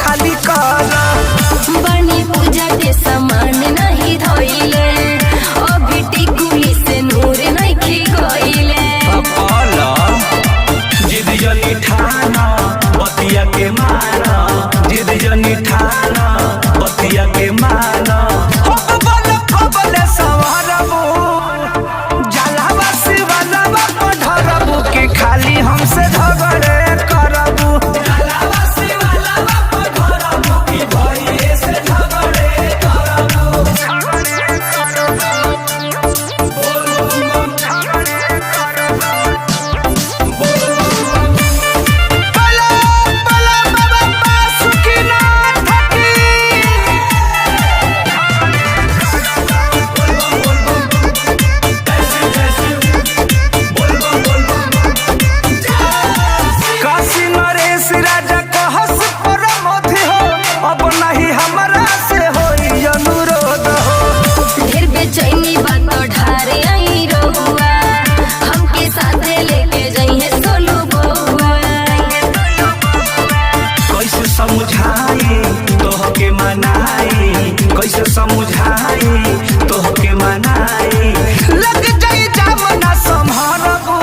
खाली काला बनी पूजा के सामान नहीं धोइले अभी टिकुली से नूर नहीं खी गइले पाला जिद जनी ठाना बतिया के माना जिद जनी ठाना बतिया के माना हो बल सवारबो जलावा शिवलावा पढ़रबो के खाली हमसे झगड़े करबो कैसे समझाई तोहके मनाई लग जाई जामना संभारबो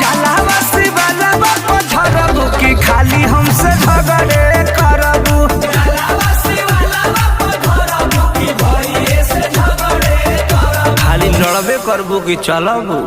जलावा शिवलावा पढ़रबो कि खाली हमसे झगड़े करबो जलावा शिवलावा पढ़रबो कि भइए से झगड़े करबो खाली लड़बे करबो कि चलबो।